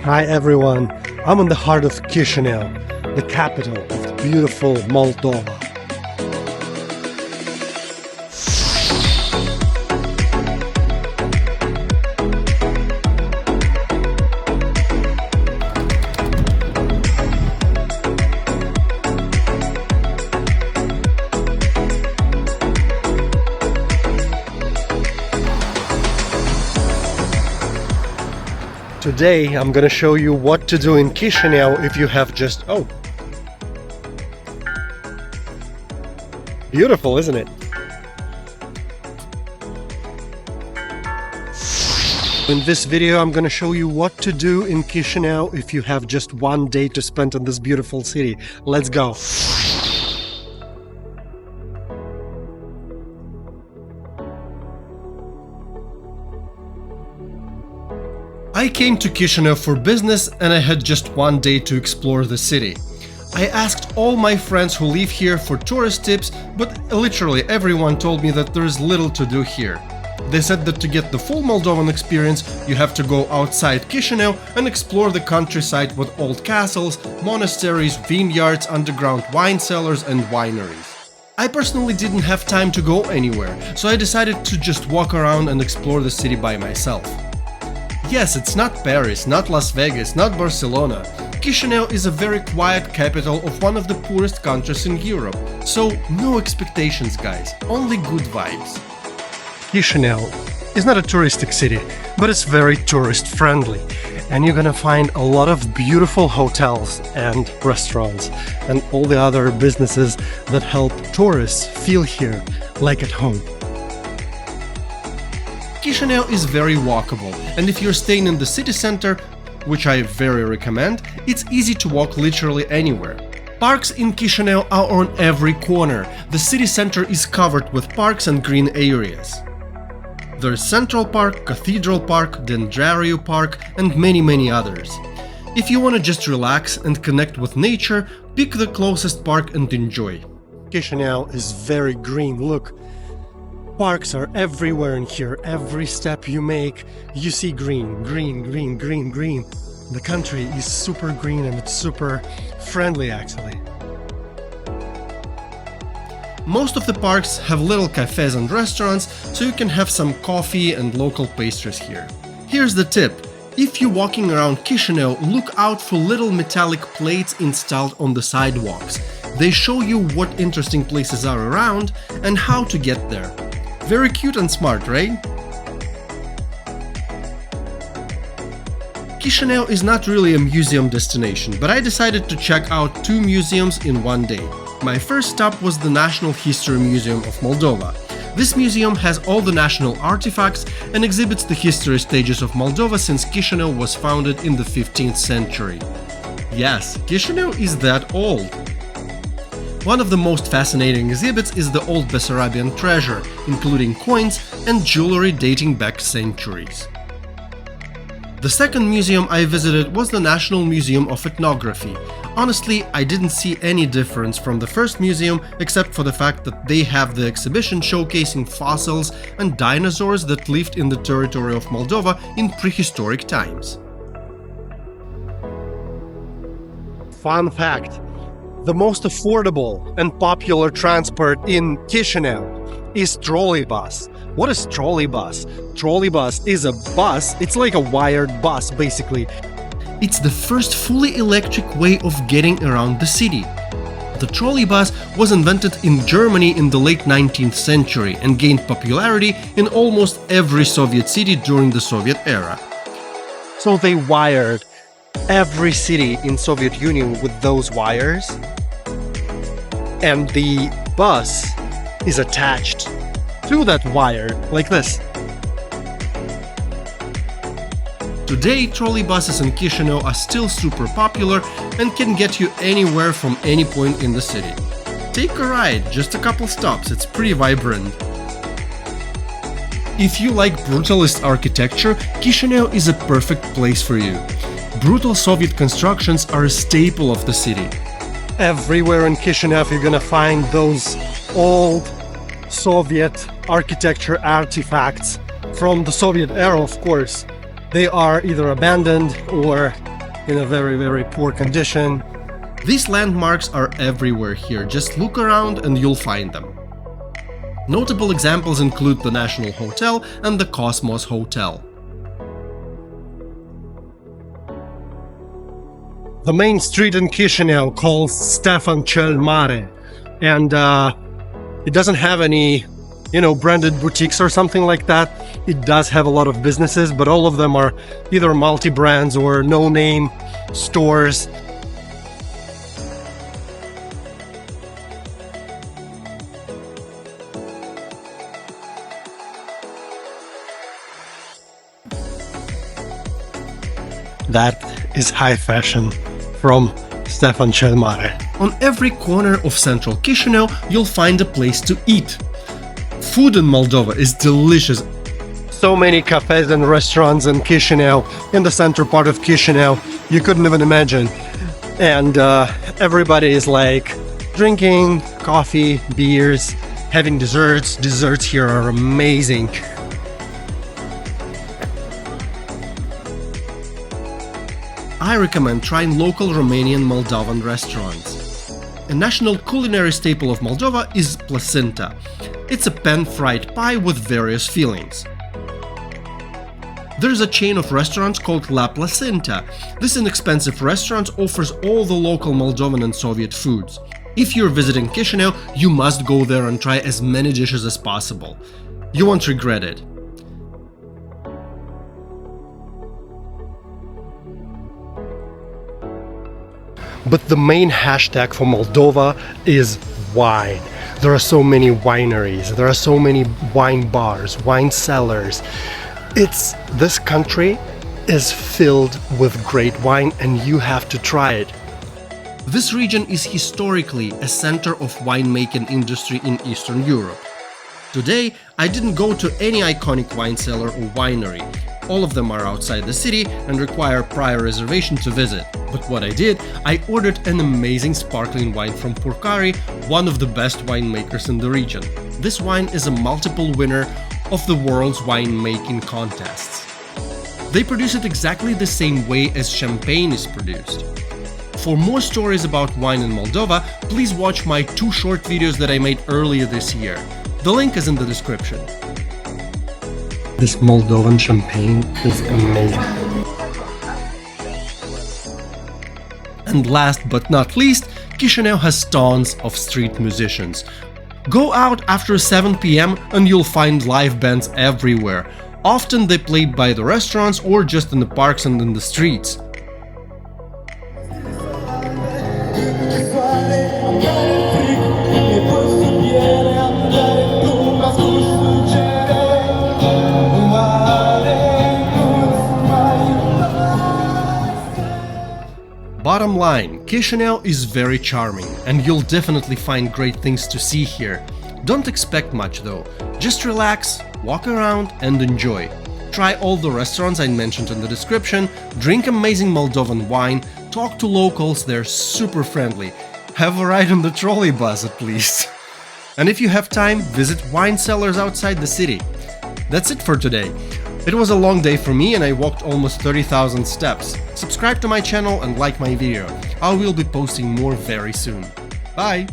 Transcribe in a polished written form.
Hi everyone, I'm in the heart of Chisinau, the capital of the beautiful Moldova. Today I'm gonna show you what to do in Chisinau if you have just... Oh! Beautiful, isn't it? In this video I'm gonna show you what to do in Chisinau if you have just one day to spend in this beautiful city. Let's go! I came to Chisinau for business and I had just one day to explore the city. I asked all my friends who live here for tourist tips, but literally everyone told me that there is little to do here. They said that to get the full Moldovan experience, you have to go outside Chisinau and explore the countryside with old castles, monasteries, vineyards, underground wine cellars and wineries. I personally didn't have time to go anywhere, so I decided to just walk around and explore the city by myself. Yes, it's not Paris, not Las Vegas, not Barcelona. Chisinau is a very quiet capital of one of the poorest countries in Europe, so no expectations guys, only good vibes. Chisinau is not a touristic city, but it's very tourist friendly, and you're gonna find a lot of beautiful hotels and restaurants and all the other businesses that help tourists feel here like at home. Chisinau is very walkable, and if you're staying in the city center, which I very recommend, it's easy to walk literally anywhere. Parks in Chisinau are on every corner. The city center is covered with parks and green areas. There's Central Park, Cathedral Park, Dendrariu Park, and many others. If you want to just relax and connect with nature, pick the closest park and enjoy. Chisinau is very green, look. Parks are everywhere in here. Every step you make, you see green. The country is super green and it's super friendly actually. Most of the parks have little cafes and restaurants, so you can have some coffee and local pastries here. Here's the tip. If you're walking around Chisinau, look out for little metallic plates installed on the sidewalks. They show you what interesting places are around and how to get there. Very cute and smart, right? Chisinau is not really a museum destination, but I decided to check out 2 museums in one day. My first stop was the National History Museum of Moldova. This museum has all the national artifacts and exhibits the history stages of Moldova since Chisinau was founded in the 15th century. Yes, Chisinau is that old. One of the most fascinating exhibits is the old Bessarabian treasure, including coins and jewelry dating back centuries. The second museum I visited was the National Museum of Ethnography. Honestly, I didn't see any difference from the first museum except for the fact that they have the exhibition showcasing fossils and dinosaurs that lived in the territory of Moldova in prehistoric times. Fun fact. The most affordable and popular transport in Chisinau is trolley bus. What is trolley bus? Trolley bus is a bus, it's like a wired bus basically. It's the first fully electric way of getting around the city. The trolley bus was invented in Germany in the late 19th century and gained popularity in almost every Soviet city during the Soviet era. So they wired every city in Soviet Union with those wires, and the bus is attached to that wire like this. Today, trolley buses in Chisinau are still super popular and can get you anywhere from any point in the city. Take a ride, just a couple stops, it's pretty vibrant. If you like brutalist architecture, Chisinau is a perfect place for you. Brutal Soviet constructions are a staple of the city. Everywhere in Chisinau you're gonna find those old Soviet architecture artifacts from the Soviet era, of course. They are either abandoned or in a very poor condition. These landmarks are everywhere here, just look around and you'll find them. Notable examples include the National Hotel and the Cosmos Hotel. The main street in Chisinau called Stefan cel Mare, and it doesn't have any, branded boutiques or something like that. It does have a lot of businesses, but all of them are either multi-brands or no-name stores. That is high fashion from Stefan cel Mare. On every corner of central Chisinau, you'll find a place to eat. Food in Moldova is delicious. So many cafes and restaurants in Chisinau, in the center part of Chisinau, you couldn't even imagine. And everybody is like drinking coffee, beers, having desserts. Desserts here are amazing. I recommend trying local Romanian Moldovan restaurants. A national culinary staple of Moldova is placenta. It's a pan-fried pie with various fillings. There's a chain of restaurants called La Placenta. This inexpensive restaurant offers all the local Moldovan and Soviet foods. If you're visiting Chisinau, you must go there and try as many dishes as possible. You won't regret it. But the main hashtag for Moldova is wine. There are so many wineries, there are so many wine bars, wine cellars. This country is filled with great wine and you have to try it. This region is historically a center of winemaking industry in Eastern Europe. Today, I didn't go to any iconic wine cellar or winery. All of them are outside the city and require prior reservation to visit. But what I did, I ordered an amazing sparkling wine from Purcari, one of the best winemakers in the region. This wine is a multiple winner of the world's winemaking contests. They produce it exactly the same way as champagne is produced. For more stories about wine in Moldova, please watch my 2 short videos that I made earlier this year. The link is in the description. This Moldovan champagne is amazing. And last but not least, Chisinau has tons of street musicians. Go out after 7 p.m. and you'll find live bands everywhere. Often they play by the restaurants or just in the parks and in the streets. Bottom line, Chisinau is very charming and you'll definitely find great things to see here. Don't expect much though, just relax, walk around and enjoy. Try all the restaurants I mentioned in the description, drink amazing Moldovan wine, talk to locals, they're super friendly. Have a ride on the trolley bus at least. And if you have time, visit wine cellars outside the city. That's it for today. It was a long day for me and I walked almost 30,000 steps. Subscribe to my channel and like my video. I will be posting more very soon. Bye!